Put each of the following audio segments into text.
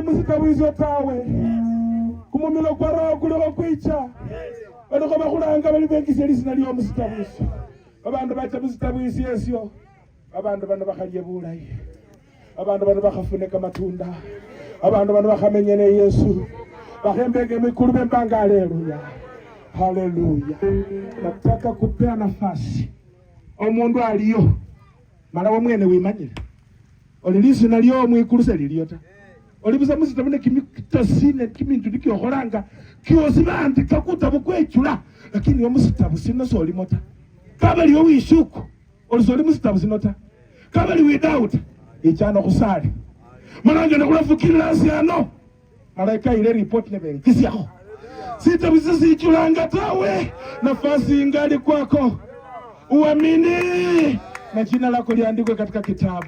Musitabuizo tawe kumumilo kwa roho kuliko kwicha bado kama kulanga bali bengi selisi naliyo musitabuizo abantu bacha musitabuizo yesyo abantu bano bakaliye bulayi abantu bano bakafuneka matunda abantu bano bakamenyene Yesu bakembege mikulu bembanga. Haleluya, haleluya. Nataka kupea nafasi omundu aliyo mara wamwene wimanyire olilisi naliyo mwikuluse liliyota olibuza musitabune kimitasine kimintu dikyoholanga kyosi bandi kakuta bukwechula lakini omusitabu sino soli mota kabali wishuku olisoli musitabu sinota kabali without ichano kusali mananje nakulafukira asiano malaika ile report nebe kisiako sitabu sisi ichulanga tawe nafasi ingali kwako uamini na jina lako liandikwe katika kitabu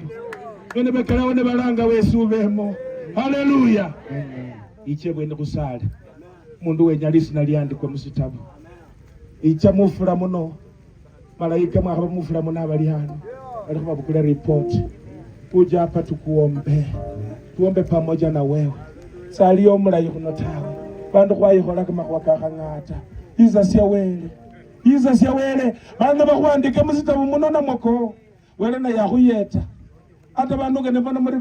nene bekala one balanga wesu bemo. Haleluya. Iche bwende kusali mundu wenyalisi naliandikwe musitabu icha mufula muno malaika mwahaba mufula muno abali hano bali kubabukula report kuja hapa tuombe pamoja na wewe sali omulayi kuno tawe bandu kwayihola kama kwakangata izasya wele bandu bakwandike musitabu muno namoko wele na yahuyeta ata bandu ngene mbona muri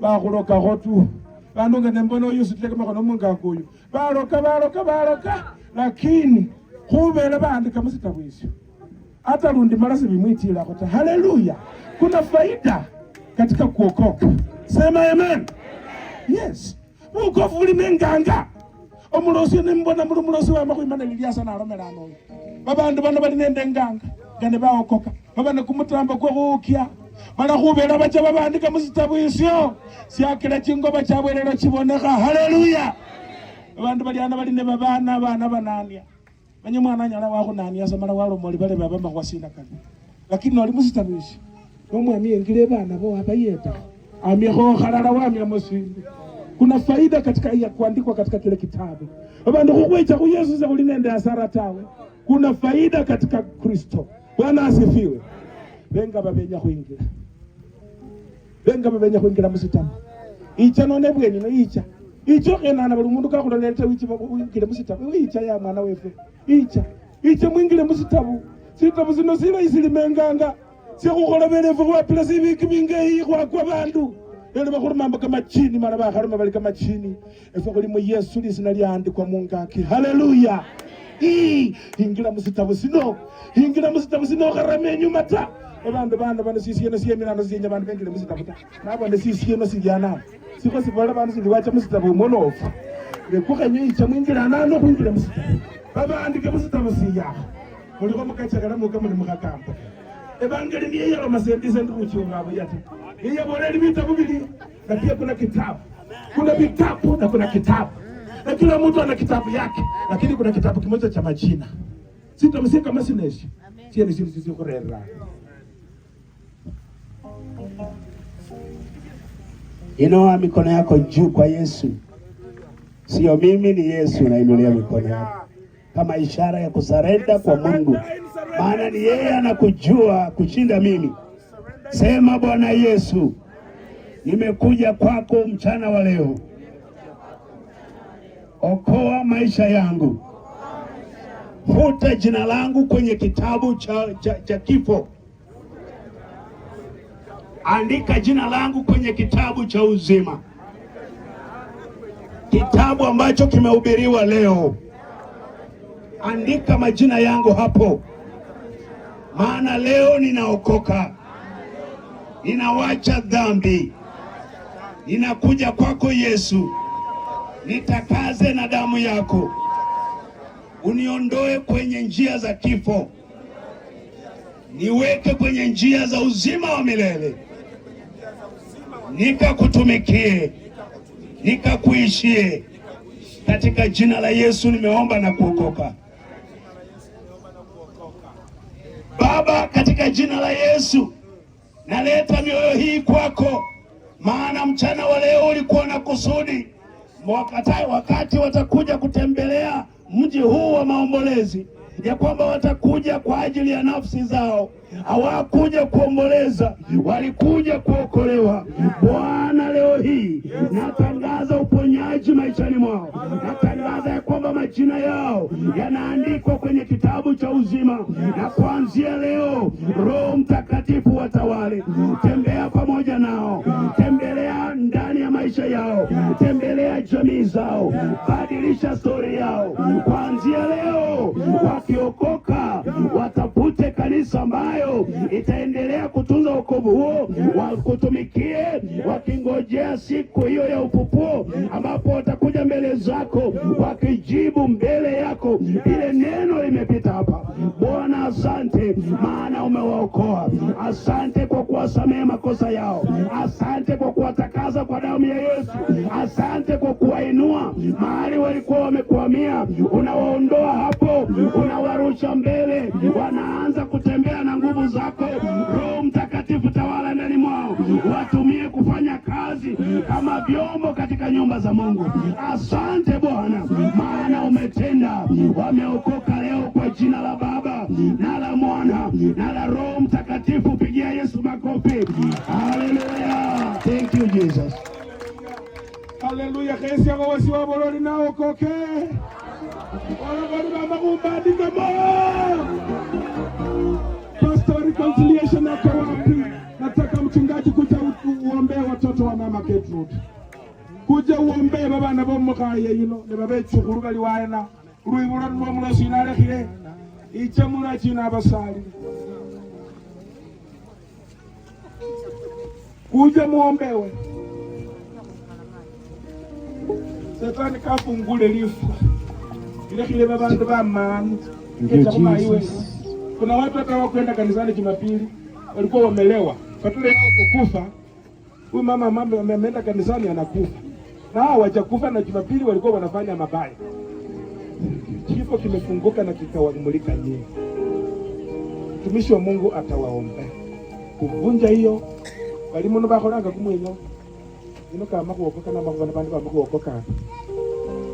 bahuloka hotu bandu ngene mbona Yesu tuleke makono munga kuyu baroka lakini kubele bandika musitabu isyo hata lundi marasi bimwitila kota. Haleluya. Kuna faida katika kuokoka. Sema amen. Yes. Ukofu ulimenganga omulosi nimbona mulosi wa makwimana liliasa na romelano babandu bano bali nende nganga gane baokoka babane kumutamba kwa ukya bana kubera bacha babandika musitabu isyo syakira kingoba cyabwerero kiboneka. Haleluya. Abantu bali ana bali ne babana banania banye mwana nyala wako nani asamara walo moli bale baba makwasina kani lakini noli musitabu isyo nomwe ngile bana bo abayeta amiho khalala wami amusindi. Kuna faida katika ya kuandikwa katika kile kitabu. Abantu kukwecha ku Yesu za kulinende hasara tawe. Kuna faida katika Kristo. Bwana asifiwe. Benga babenya kuingira musitabu. Icha none bwenyi no icha. Icho kenana bali umuntu kakuloleta wikile musitabu. Icha ya mwana wefe. Icha mwingile musitabu. Sitabu zino zila isilimenganga. Sikukhola belevu kwa plasi biki bingeyi kwa bandu. Lelo bakuru mamba kama chini mara bakharuma bali kama chini. Efa kuli mu Yesu lisina lyandikwa mungaki. Haleluya. Ingira musitabu sino. Ingira musitabu sino karame nyuma ta. Abantu bana sisi yeno siye mina nasiye abantu bengile musitabu ta. Nabo ndisisi yeno siyana. Siko sibola abantu siliwacha musitabu monofu. Lekukanye icha mwingira nano kwingira musitabu. Baba andike musitabu siya. Muliko mukachakala muka muri mukakamba. Evangeli ni yeye masendise nduchu ngabo yata. Yeye bora vitabu biblia. Na pia kuna kitabu. Kuna vitabu na kuna kitabu. Na kila mtu ana kitabu yake, lakini kuna kitabu kimoja cha majina. Sitamsika kama sineshi. Sisi kurera. Inua mikono yako juu kwa Yesu. Sio mimi, ni Yesu. Nainulia mikono yako kama ishara ya kusarenda kwa Mungu, maana ni yeye anakujua kushinda mimi. Sema, Bwana Yesu, nimekuja kwako mchana wa leo. Okoa maisha yangu. Futa jina langu kwenye kitabu cha kifo. Andika jina langu kwenye kitabu cha uzima, kitabu ambacho kimehubiriwa leo. Andika majina yangu hapo, maana leo ninaokoka, ninawacha dhambi, ninakuja kwako Yesu. Nitakaze na damu yako, uniondoe kwenye njia za kifo, niweke kwenye njia za uzima wa milele, nikakutumikie, nikakuishie. Katika jina la Yesu nimeomba na kuokoka. Baba, katika jina la Yesu naleta mioyo hii kwako, maana mchana wa leo ulikuwa na kusudi. Wakati watakuja kutembelea mji huu wa maombolezi, ya kwamba watakuja kwa ajili ya nafsi zao. Hawakuja kuomboleza, walikuja kuokolewa. Bwana, leo hii natangaza uponyaji maishani mwao. Natangaza ya kwamba majina yao yanaandikwa kwenye kitabu cha uzima, na kuanzia leo Roho Mtakatifu watawale. Tembea pamoja nao, tembelea ndani ya maisha yao, tembelea jamii zao, badilisha stori yao. Kuanzia leo wakiokoka, watafute kanisa ambayo itaendelea kutunza wokovu huo, wakutumikie wakingojea siku hiyo ya ufufuo, ambapo watakuja mbele zako wakijibu mbele yako ile neno limepita hapa. Bwana, asante maana umewaokoa. Asante kwa kuwasamehe makosa yao. Asante kwa kuwatakaza kwa damu ya Yesu. Asante kwa kuwainua mahali walikuwa wamekwamia, unawaondoa hapo, unawarusha mbele, wanaanza kutembea na nguvu zako. Roho Mtakatifu tawala ndani mwao, watumie kufanya kazi kama vyombo katika nyumba za Mungu. Asante Bwana, maana umetenda. Wameokoka leo kwa jina la Baba na la Mwana na la Roho Mtakatifu. Pigia Yesu makofi. Haleluya. Thank you Jesus. Haleluya. Kesi yako wasi wa boloni na okoke. Wala bali mama kumbadika mo. Pastor reconciliation na wapi? Nataka mchungaji kuja uombee watoto wa mama Gertrude. Kuja uombee baba na bomo kaye yino ne baba chukuru bali waena. Ruibura nwa mulo sinale kile. Icha muna china basali. Kuja muombewe. Setani kafungule lifu. Ile kile baba ndo bama. Kuna watu hata wakwenda kanisani Jumapili walikuwa wamelewa. Fatule yao kukufa. Huyu mama ameenda kanisani anakufa. Na hao hawajakufa na Jumapili walikuwa wanafanya mabaya. Kifo kimefunguka na kikawamulika nyinyi. Mtumishi wa Mungu atawaombea kuvunja hiyo. Walimu bakolanga kumwenyo. Ino kama kuokoka na bakubana bandi bamukuokoka.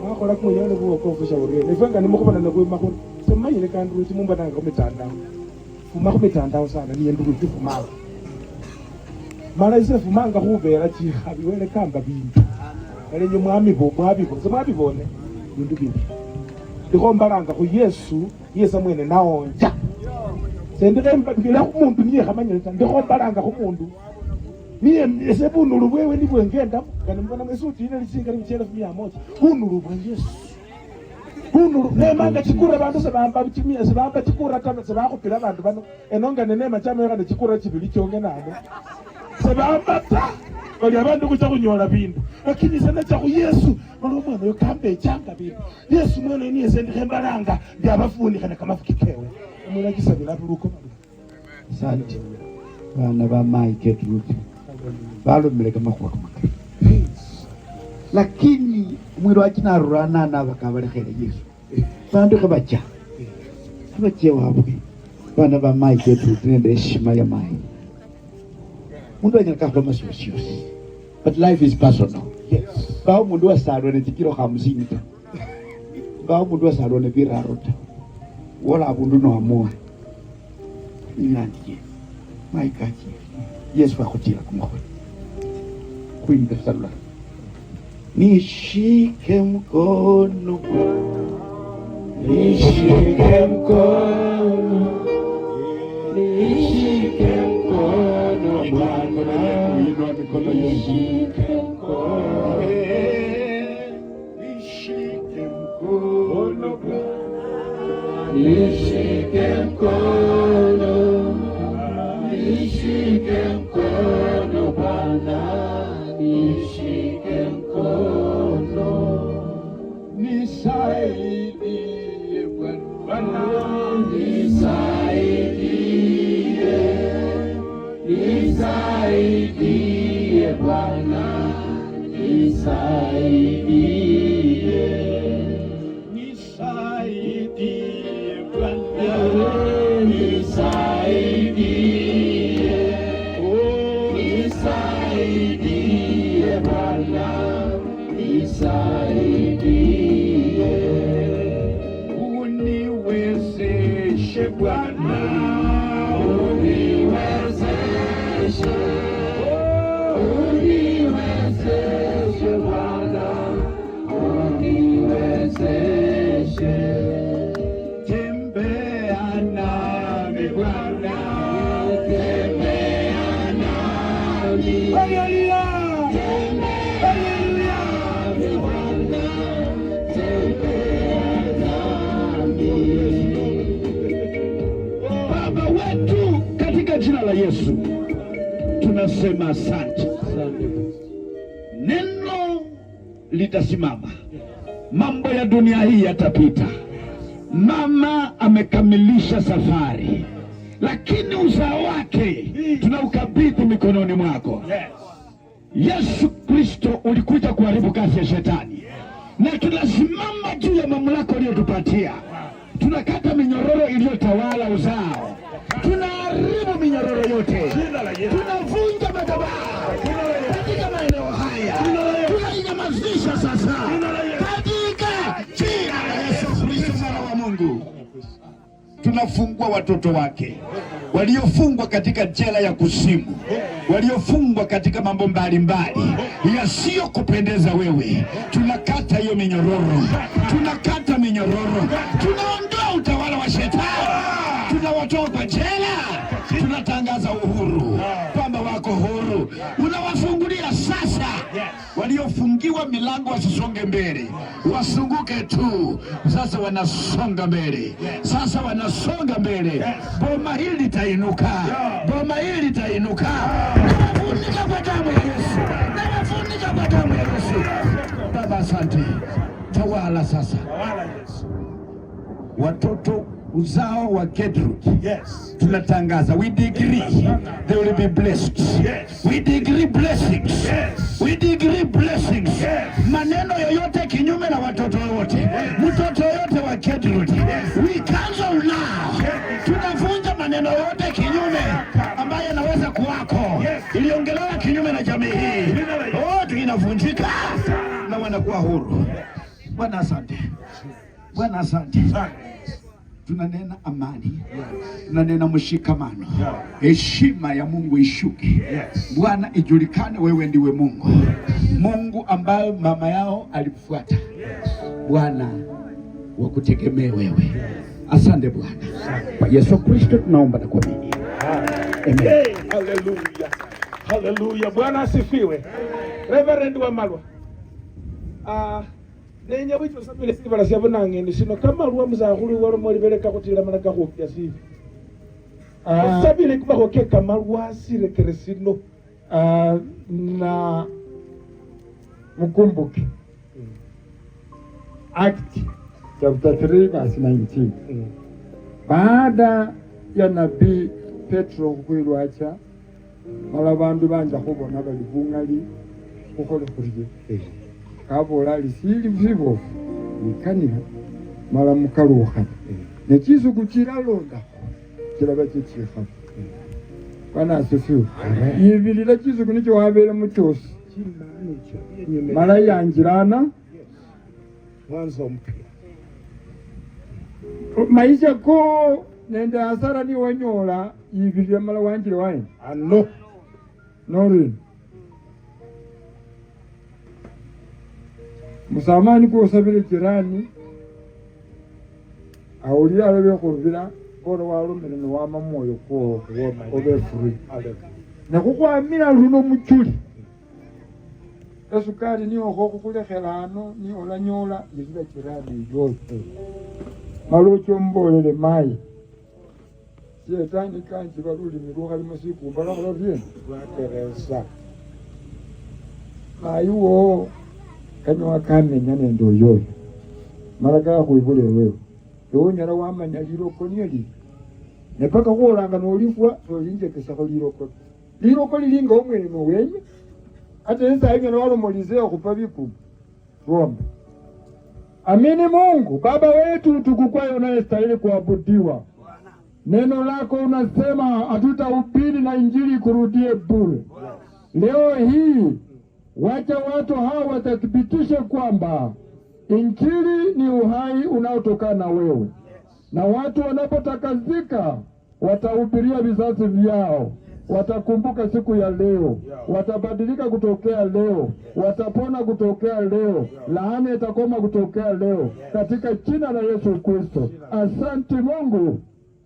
Bakola kumwenyo ne kuokoka shauri. Nifanga ni mukubana na kuimakuru. Sema ile kandi ruti mumba nanga kumitandao. Fuma kumitandao sana ni ndugu fumanga. Mara isa fumanga hubera chi habiwele kamba bintu. Kale mwabibone bintu bibi. Ndikombalanga ku Yesu mwene naonja. Sendikemba bila kumuntu niye kamanyeta ndikombalanga ku muntu. Niye esebunulu bwewe ndibwe ngenda kana mbona mwesuti ine lisinga lichela 100. Unulu bwa Yesu. Unulu nemanga chikura bantu sebamba bichimia sebamba chikura tama sebakupila bantu bano enonga nenema chama kana chikura chibili chonge nabo. Sebamba ta bali abantu kucha kunyola bintu lakini sana cha ku Yesu mwana yo kambe changa bintu Yesu mwana niye sendikembalanga ndiabafundi kana kama fikikewe mwana kisabila buluko. Asante bana ba mai Gertrude balo meleka makwa makari lakini mwiro akina rurana na bakabalekele Yesu bantu kabacha wabwe bana ba mai Gertrude nende heshima ya mai mundu anyaka kwa masosios but life is personal. Yes. Bao mundu asaro ne tikiro 50 ta bao mundu asaro ne birarota wala mundu no amua inandiye mai kachi Yesu akutira kumkhona kuimba salula nishike mkono nishike mkono nishike mkono Bwana nishike mkono nishike mkono Bwana nishike mkono nishike mkono Bwana nishike mkono nisaidie Bwana nisaidie nisaidie Bwana nisaidie nisaidie Bwana nisaidie nisaidie Bwana nisaidie uniwezeshe Bwana uniwezeshe uniwezeshe Bwana uniwezeshe tembea nami Bwana tembea nami Hallelujah. Hallelujah Bwana tembea nami Baba wetu katika jina la Yesu tunasema asante. Neno litasimama, mambo ya dunia hii yatapita. Mama amekamilisha safari, lakini uzao wake tunaukabidhi mikononi mwako. Yesu Kristo ulikuja kuharibu kazi ya shetani, na tunasimama juu ya mamlaka uliyotupatia. Tunakata minyororo iliyotawala uzao, tunaharibu minyororo yote, tunavunja madhabahu katika maeneo haya, tunainyamazisha sasa katika jina la Yesu Kristo mwana wa Mungu. Tunafungua watoto wake waliofungwa katika jela ya kuzimu, waliofungwa katika mambo mbalimbali yasiyokupendeza wewe. Tunakata hiyo minyororo, tunakata minyororo, tunaondoa utawala wa shetani, tunawatoa kwa jela, tunatangaza uhuru, kwamba wako huru. Unawafungulia sasa waliofungiwa milango wasisonge mbele, wasunguke tu. Sasa wanasonga mbele, sasa wanasonga mbele. Boma hili litainuka, boma hili litainuka. Nawafunika kwa damu ya Yesu, nawafunika kwa damu ya Yesu. Baba asante, tawala sasa watoto uzao wa Gertrude. Yes. Tunatangaza, we decree they will be blessed. Yes. We decree blessings. Yes. We decree blessings. Yes. Maneno yoyote kinyume na watoto wote, mtoto yote wa Gertrude, we cancel now. Tunavunja maneno yote kinyume ambayo yanaweza kuwako, iliongelewa kinyume na jamii hii. Wote inavunjika na wanakuwa huru. Bwana asante. Bwana asante. tunanena amani, tunanena mshikamano, heshima ya Mungu ishuke. Bwana ijulikane wewe ndiwe Mungu, Mungu ambaye mama yao alifuata. Bwana wakutegemee wewe. Asante Bwana, kwa Yesu Kristo tunaomba na kuamini. Amen. Hallelujah. Hallelujah. Bwana asifiwe. Reverend Wamalwa. Nenya wicho sabile sibala syabona ngene sino kama ruwa muzahulu walo molibeleka kutila malaka hopya sivi. Sabile kuba hoke kama ruwa sire keresino na mkumbuke Act chapter 3 verse 19. Baada ya nabii Petro kukwirwacha mala bandu banja kubona bali bungali kukole kuriye kabola lisili vivo nikanira mala mukaluha nekizu kukiralonda kiraba kikiha Bwana asifiwe. Yibilira kizu kunicho wabere muchosi mala yanjirana mwanzo mpya. Maisha ko nende hasara ni wanyola yibilira mala wanjire wae Ano nori musamani ko sabire jirani awuli alabe kurvira boro walumene no wama moyo ko obe free na kukwamira luno muchuli esukari ni oho kukulekhelano ni olanyola yizira jirani yote malocho mbolele mai Shetani kanji baluli miruha limasiku balakolo vyenu wateresa ayuwo kanywa kamenya nendo yoyo malaka kuibule wewe yonyala wamanya liroko nieli nepaka kuolanga nolifwa tolinjekesa ko liroko lilinga omwene nowenye ate nsa hivyo walomolizea kupa vipu tuombe. Amini Mungu Baba wetu tukukwaye unayestahili kuabudiwa. Neno lako unasema hatutahubiri na injili kurudie bure. Leo hii wacha watu hawa watathibitishe kwamba injili ni uhai unaotokana na wewe, na watu wanapotakazika watahubiria vizazi vyao, watakumbuka siku ya leo, watabadilika kutokea leo, watapona kutokea leo, laana itakoma kutokea leo, katika jina la Yesu Kristo. Asante Mungu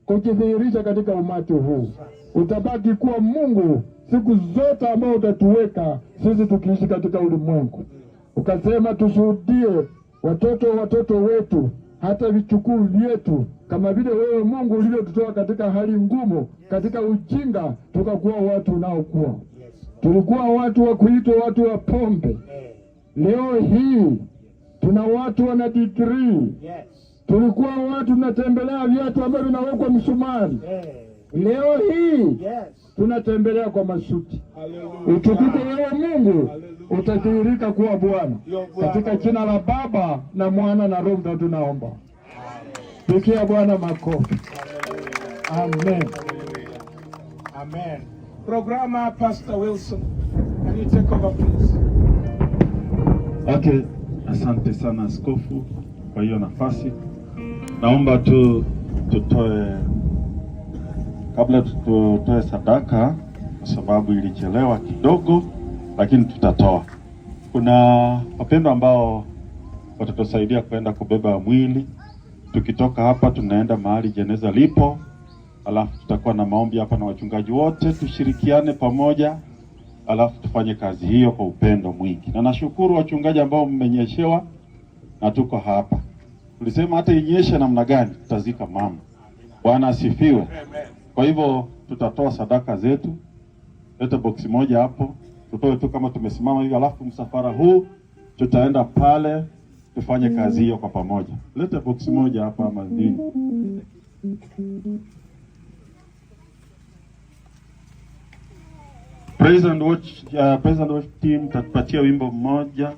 kujidhihirisha katika umati huu. Utabaki kuwa Mungu siku zote ambao utatuweka sisi tukiishi katika ulimwengu. Ukasema tushuhudie watoto wetu, hata vichukuu vyetu, kama vile wewe Mungu ulivyotutoa katika hali ngumu, katika ujinga, tukakuwa watu unaokuwa. Tulikuwa watu wa kuitwa watu wa pombe. Leo hii tuna watu wana degree. Tulikuwa watu tunatembelea viatu ambavyo vinawekwa msumari. Leo hii tunatembelea kwa masuti. Utukufu wewe Mungu utadhihirika kuwa Bwana, katika jina la Baba na Mwana na Roho Mtakatifu tunaomba. Pigia Bwana makofi. Amen. Amen. Programmer Pastor Wilson, can you take over please? Okay, asante sana askofu kwa hiyo nafasi. Naomba tutoe, kabla tutoe sadaka, kwa sababu ilichelewa kidogo, lakini tutatoa. Kuna wapendwa ambao watatusaidia kwenda kubeba mwili. Tukitoka hapa tunaenda mahali jeneza lipo, alafu tutakuwa na maombi hapa na wachungaji wote, tushirikiane pamoja, alafu tufanye kazi hiyo kwa upendo mwingi. Na nashukuru wachungaji ambao mmenyeshewa na tuko hapa. Tulisema hata inyeshe namna gani tutazika mama. Bwana asifiwe. Kwa hivyo tutatoa sadaka zetu. Leta boksi moja hapo, tutoe tu kama tumesimama hivi, alafu msafara huu tutaenda pale tufanye kazi hiyo kwa pamoja. Leta boksi moja hapa ama nini. Praise and watch team tatupatia wimbo mmoja.